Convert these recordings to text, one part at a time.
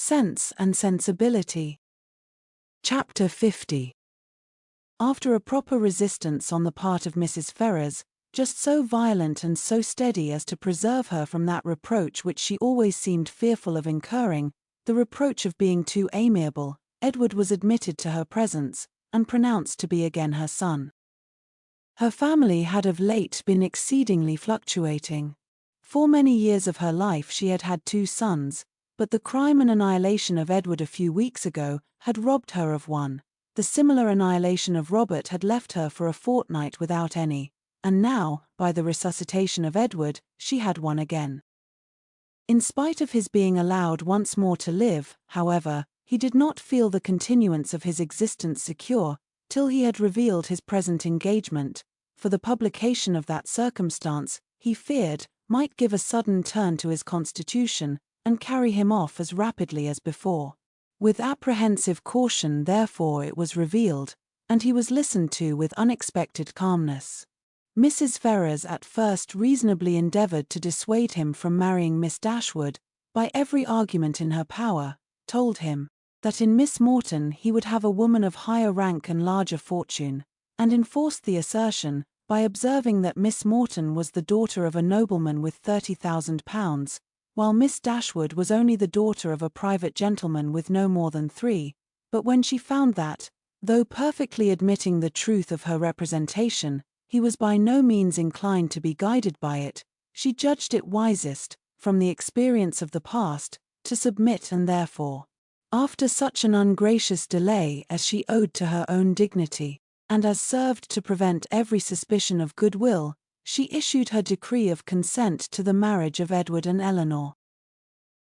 Sense and Sensibility. Chapter 50. After a proper resistance on the part of Mrs. Ferrars, just so violent and so steady as to preserve her from that reproach which she always seemed fearful of incurring, the reproach of being too amiable, Edward was admitted to her presence, and pronounced to be again her son. Her family had of late been exceedingly fluctuating. For many years of her life she had had 2 sons, but the crime and annihilation of Edward a few weeks ago had robbed her of one. The similar annihilation of Robert had left her for a fortnight without any, and now, by the resuscitation of Edward, she had one again. In spite of his being allowed once more to live, however, he did not feel the continuance of his existence secure, till he had revealed his present engagement, for the publication of that circumstance, he feared, might give a sudden turn to his constitution, and carry him off as rapidly as before. With apprehensive caution therefore it was revealed, and he was listened to with unexpected calmness. Mrs. Ferrars at first reasonably endeavoured to dissuade him from marrying Miss Dashwood, by every argument in her power, told him that in Miss Morton he would have a woman of higher rank and larger fortune, and enforced the assertion, by observing that Miss Morton was the daughter of a nobleman with £30,000, while Miss Dashwood was only the daughter of a private gentleman with no more than 3, but when she found that, though perfectly admitting the truth of her representation, he was by no means inclined to be guided by it, she judged it wisest, from the experience of the past, to submit, and therefore, after such an ungracious delay as she owed to her own dignity, and as served to prevent every suspicion of goodwill, she issued her decree of consent to the marriage of Edward and Eleanor.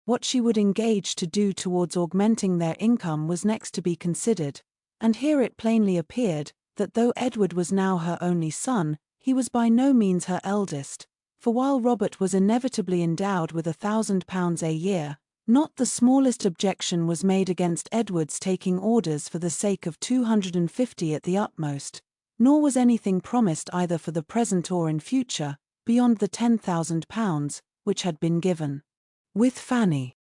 What she would engage to do towards augmenting their income was next to be considered, and here it plainly appeared, that though Edward was now her only son, he was by no means her eldest, for while Robert was inevitably endowed with £1,000 a year, not the smallest objection was made against Edward's taking orders for the sake of 250 at the utmost, nor was anything promised either for the present or in future, beyond the £10,000, which had been given. With Fanny,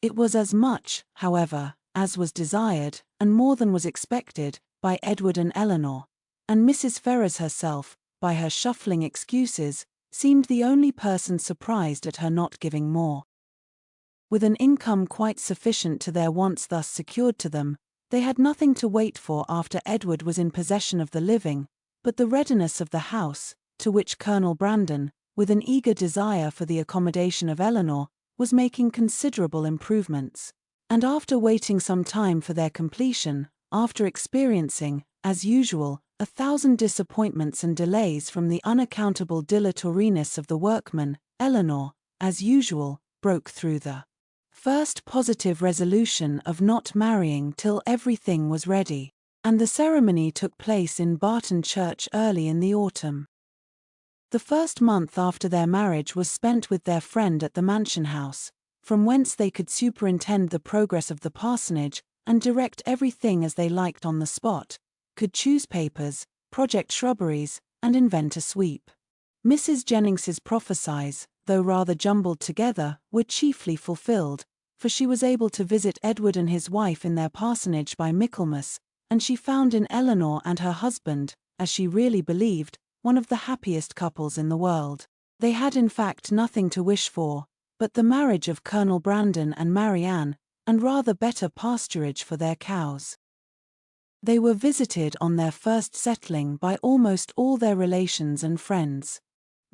it was as much, however, as was desired, and more than was expected, by Edward and Eleanor, and Mrs. Ferrars herself, by her shuffling excuses, seemed the only person surprised at her not giving more. With an income quite sufficient to their wants thus secured to them, they had nothing to wait for after Edward was in possession of the living, but the readiness of the house, to which Colonel Brandon, with an eager desire for the accommodation of Eleanor, was making considerable improvements, and after waiting some time for their completion, after experiencing, as usual, 1,000 disappointments and delays from the unaccountable dilatoriness of the workmen, Eleanor, as usual, broke through the first positive resolution of not marrying till everything was ready, and the ceremony took place in Barton Church early in the autumn. The first month after their marriage was spent with their friend at the mansion house, from whence they could superintend the progress of the parsonage, and direct everything as they liked on the spot, could choose papers, project shrubberies, and invent a sweep. Mrs. Jennings's prophecies, though rather jumbled together, were chiefly fulfilled, for she was able to visit Edward and his wife in their parsonage by Michaelmas, and she found in Eleanor and her husband, as she really believed, one of the happiest couples in the world. They had in fact nothing to wish for, but the marriage of Colonel Brandon and Marianne, and rather better pasturage for their cows. They were visited on their first settling by almost all their relations and friends.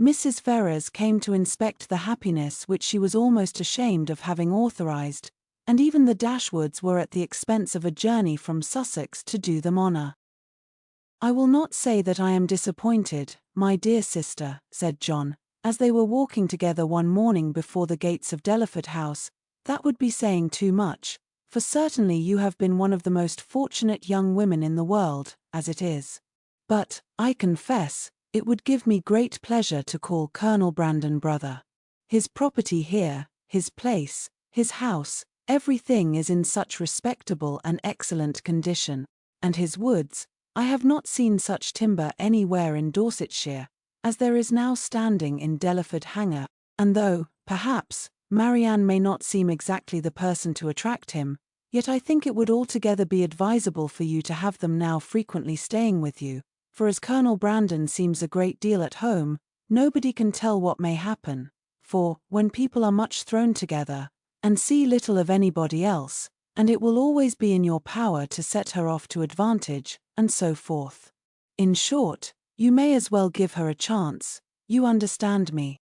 Mrs. Ferrars came to inspect the happiness which she was almost ashamed of having authorized, and even the Dashwoods were at the expense of a journey from Sussex to do them honor. "I will not say that I am disappointed, my dear sister," said John, as they were walking together one morning before the gates of Delaford House. "That would be saying too much, for certainly you have been one of the most fortunate young women in the world, as it is. But, I confess, it would give me great pleasure to call Colonel Brandon brother. His property here, his place, his house, everything is in such respectable and excellent condition, and his woods, I have not seen such timber anywhere in Dorsetshire, as there is now standing in Delaford Hanger, and though, perhaps, Marianne may not seem exactly the person to attract him, yet I think it would altogether be advisable for you to have them now frequently staying with you, for as Colonel Brandon seems a great deal at home, nobody can tell what may happen, for, when people are much thrown together, and see little of anybody else, and it will always be in your power to set her off to advantage, and so forth. In short, you may as well give her a chance, you understand me.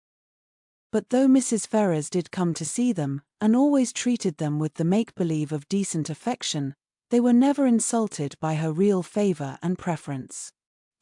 But though Mrs. Ferrars did come to see them, and always treated them with the make-believe of decent affection, they were never insulted by her real favor and preference.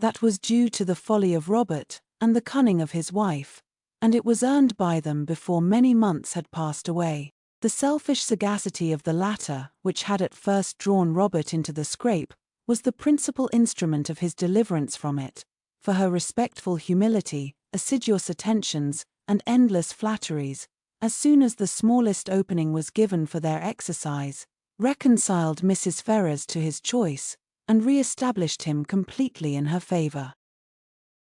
That was due to the folly of Robert, and the cunning of his wife, and it was earned by them before many months had passed away. The selfish sagacity of the latter, which had at first drawn Robert into the scrape, was the principal instrument of his deliverance from it, for her respectful humility, assiduous attentions, and endless flatteries, as soon as the smallest opening was given for their exercise, reconciled Mrs. Ferrars to his choice, and re-established him completely in her favor.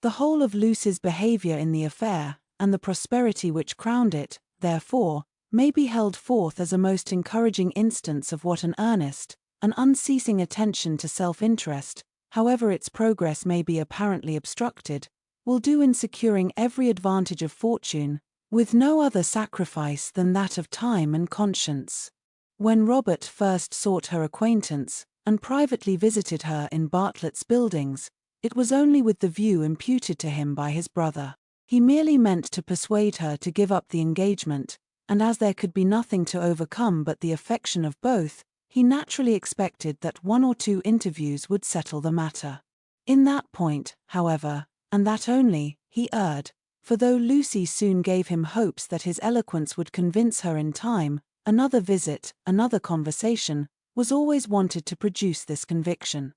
The whole of Lucy's behavior in the affair, and the prosperity which crowned it, therefore, may be held forth as a most encouraging instance of what an earnest, an unceasing attention to self-interest, however its progress may be apparently obstructed, will do in securing every advantage of fortune, with no other sacrifice than that of time and conscience. When Robert first sought her acquaintance, and privately visited her in Bartlett's Buildings, it was only with the view imputed to him by his brother. He merely meant to persuade her to give up the engagement, and as there could be nothing to overcome but the affection of both, he naturally expected that 1 or 2 interviews would settle the matter. In that point, however, and that only, he erred, for though Lucy soon gave him hopes that his eloquence would convince her in time, another visit, another conversation, was always wanted to produce this conviction.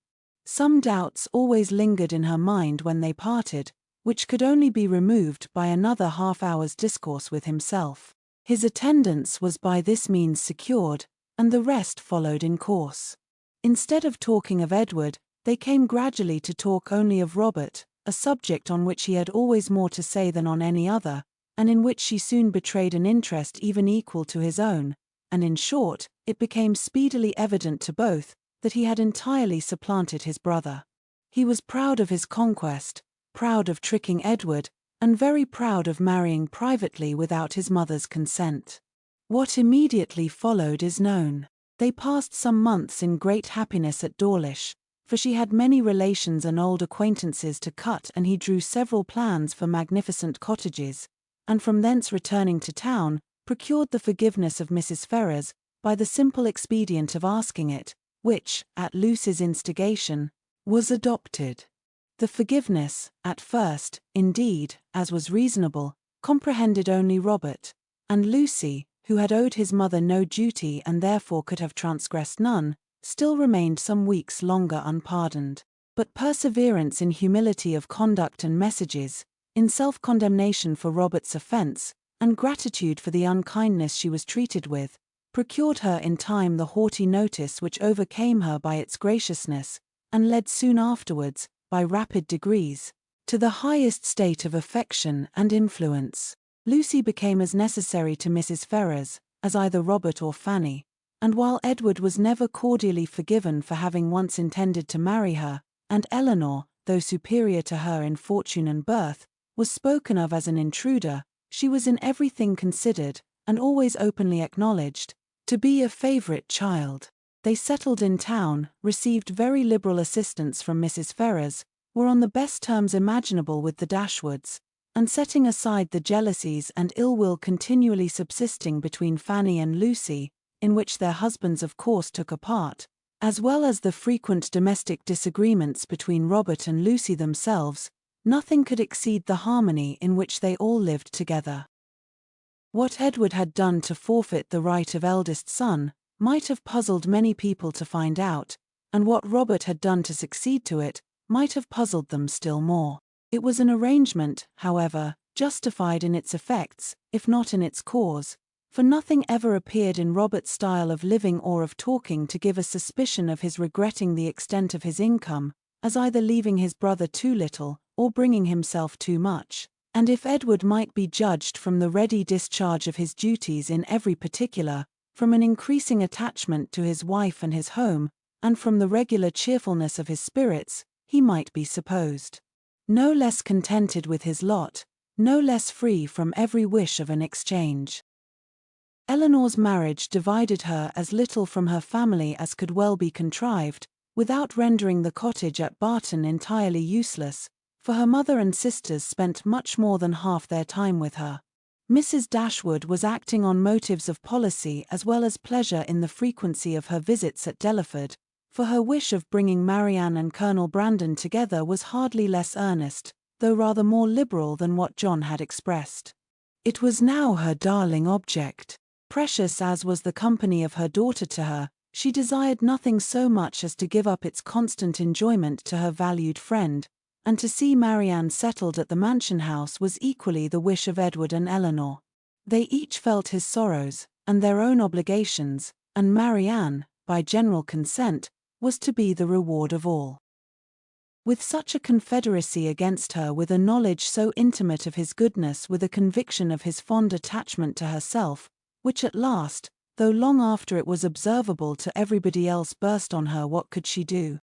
Some doubts always lingered in her mind when they parted, which could only be removed by another half-hour's discourse with himself. His attendance was by this means secured, and the rest followed in course. Instead of talking of Edward, they came gradually to talk only of Robert, a subject on which he had always more to say than on any other, and in which she soon betrayed an interest even equal to his own, and in short, it became speedily evident to both that he had entirely supplanted his brother. He was proud of his conquest, proud of tricking Edward, and very proud of marrying privately without his mother's consent. What immediately followed is known. They passed some months in great happiness at Dawlish, for she had many relations and old acquaintances to cut, and he drew several plans for magnificent cottages, and from thence returning to town, procured the forgiveness of Mrs. Ferrars, by the simple expedient of asking it, which, at Lucy's instigation, was adopted. The forgiveness, at first, indeed, as was reasonable, comprehended only Robert, and Lucy, who had owed his mother no duty and therefore could have transgressed none, still remained some weeks longer unpardoned. But perseverance in humility of conduct and messages, in self-condemnation for Robert's offence, and gratitude for the unkindness she was treated with, procured her in time the haughty notice which overcame her by its graciousness, and led soon afterwards, by rapid degrees, to the highest state of affection and influence. Lucy became as necessary to Mrs. Ferrars as either Robert or Fanny, and while Edward was never cordially forgiven for having once intended to marry her, and Eleanor, though superior to her in fortune and birth, was spoken of as an intruder, she was in everything considered, and always openly acknowledged, to be a favourite child. They settled in town, received very liberal assistance from Mrs. Ferrars, were on the best terms imaginable with the Dashwoods, and setting aside the jealousies and ill will continually subsisting between Fanny and Lucy, in which their husbands of course took a part, as well as the frequent domestic disagreements between Robert and Lucy themselves, nothing could exceed the harmony in which they all lived together. What Edward had done to forfeit the right of eldest son might have puzzled many people to find out, and what Robert had done to succeed to it might have puzzled them still more. It was an arrangement, however, justified in its effects, if not in its cause, for nothing ever appeared in Robert's style of living or of talking to give a suspicion of his regretting the extent of his income, as either leaving his brother too little, or bringing himself too much, And if Edward might be judged from the ready discharge of his duties in every particular, from an increasing attachment to his wife and his home, and from the regular cheerfulness of his spirits, he might be supposed no less contented with his lot, no less free from every wish of an exchange. Eleanor's marriage divided her as little from her family as could well be contrived, without rendering the cottage at Barton entirely useless, for her mother and sisters spent much more than half their time with her. Mrs. Dashwood was acting on motives of policy as well as pleasure in the frequency of her visits at Delaford, for her wish of bringing Marianne and Colonel Brandon together was hardly less earnest, though rather more liberal than what John had expressed. It was now her darling object. Precious as was the company of her daughter to her, she desired nothing so much as to give up its constant enjoyment to her valued friend, and to see Marianne settled at the mansion house was equally the wish of Edward and Eleanor. They each felt his sorrows, and their own obligations, and Marianne, by general consent, was to be the reward of all. With such a confederacy against her, with a knowledge so intimate of his goodness, with a conviction of his fond attachment to herself, which at last, though long after it was observable to everybody else, burst on her, what could she do?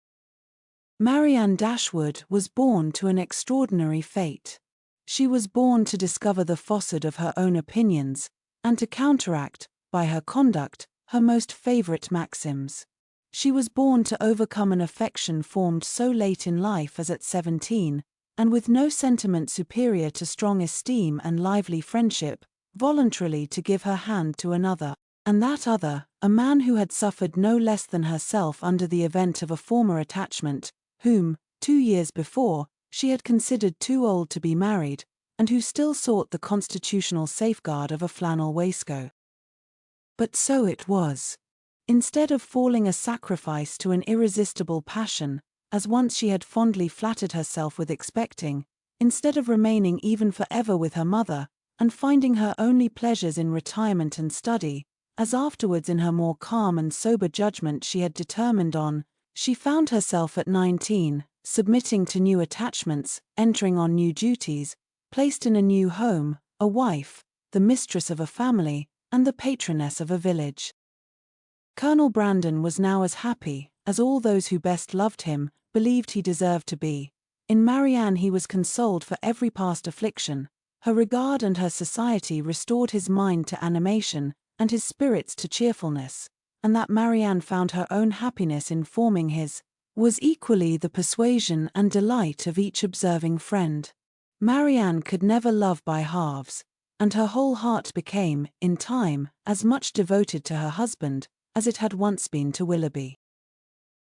Marianne Dashwood was born to an extraordinary fate. She was born to discover the falsehood of her own opinions, and to counteract, by her conduct, her most favourite maxims. She was born to overcome an affection formed so late in life as at 17, and with no sentiment superior to strong esteem and lively friendship, voluntarily to give her hand to another, and that other, a man who had suffered no less than herself under the event of a former attachment, whom, 2 years before, she had considered too old to be married, and who still sought the constitutional safeguard of a flannel waistcoat. But so it was. Instead of falling a sacrifice to an irresistible passion, as once she had fondly flattered herself with expecting, instead of remaining even forever with her mother, and finding her only pleasures in retirement and study, as afterwards in her more calm and sober judgment she had determined on, she found herself at 19, submitting to new attachments, entering on new duties, placed in a new home, a wife, the mistress of a family, and the patroness of a village. Colonel Brandon was now as happy, as all those who best loved him, believed he deserved to be. In Marianne he was consoled for every past affliction. Her regard and her society restored his mind to animation, and his spirits to cheerfulness, and that Marianne found her own happiness in forming his, was equally the persuasion and delight of each observing friend. Marianne could never love by halves, and her whole heart became, in time, as much devoted to her husband as it had once been to Willoughby.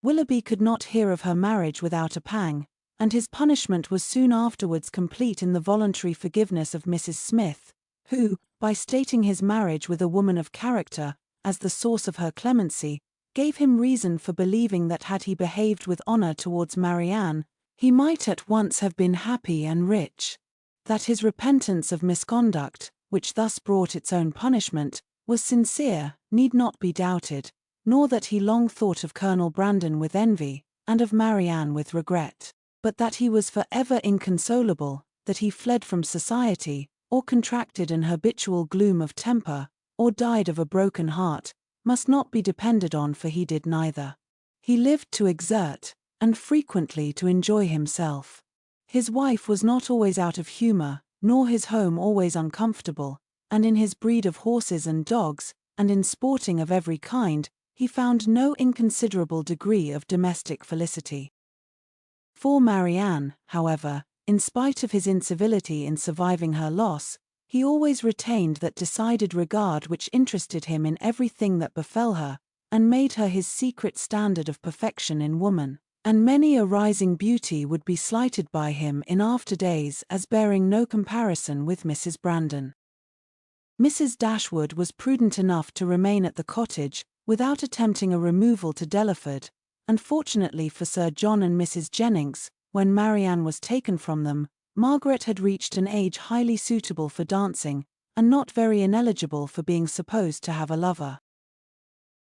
Willoughby could not hear of her marriage without a pang, and his punishment was soon afterwards complete in the voluntary forgiveness of Mrs. Smith, who, by stating his marriage with a woman of character as the source of her clemency, gave him reason for believing that had he behaved with honour towards Marianne, he might at once have been happy and rich. That his repentance of misconduct, which thus brought its own punishment, was sincere, need not be doubted, nor that he long thought of Colonel Brandon with envy, and of Marianne with regret, but that he was for ever inconsolable, that he fled from society, or contracted an habitual gloom of temper, or died of a broken heart, must not be depended on, for he did neither. He lived to exert, and frequently to enjoy himself. His wife was not always out of humour, nor his home always uncomfortable, and in his breed of horses and dogs, and in sporting of every kind, he found no inconsiderable degree of domestic felicity. For Marianne, however, in spite of his incivility in surviving her loss, he always retained that decided regard which interested him in everything that befell her, and made her his secret standard of perfection in woman, and many a rising beauty would be slighted by him in after days as bearing no comparison with Mrs. Brandon. Mrs. Dashwood was prudent enough to remain at the cottage, without attempting a removal to Delaford, and fortunately for Sir John and Mrs. Jennings, when Marianne was taken from them, Margaret had reached an age highly suitable for dancing, and not very ineligible for being supposed to have a lover.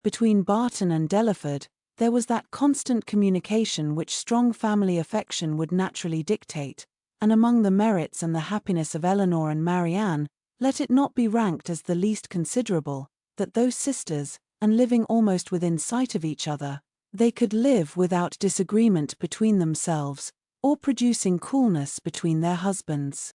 Between Barton and Delaford, there was that constant communication which strong family affection would naturally dictate, and among the merits and the happiness of Eleanor and Marianne, let it not be ranked as the least considerable, that those sisters, and living almost within sight of each other, they could live without disagreement between themselves, or producing coolness between their husbands.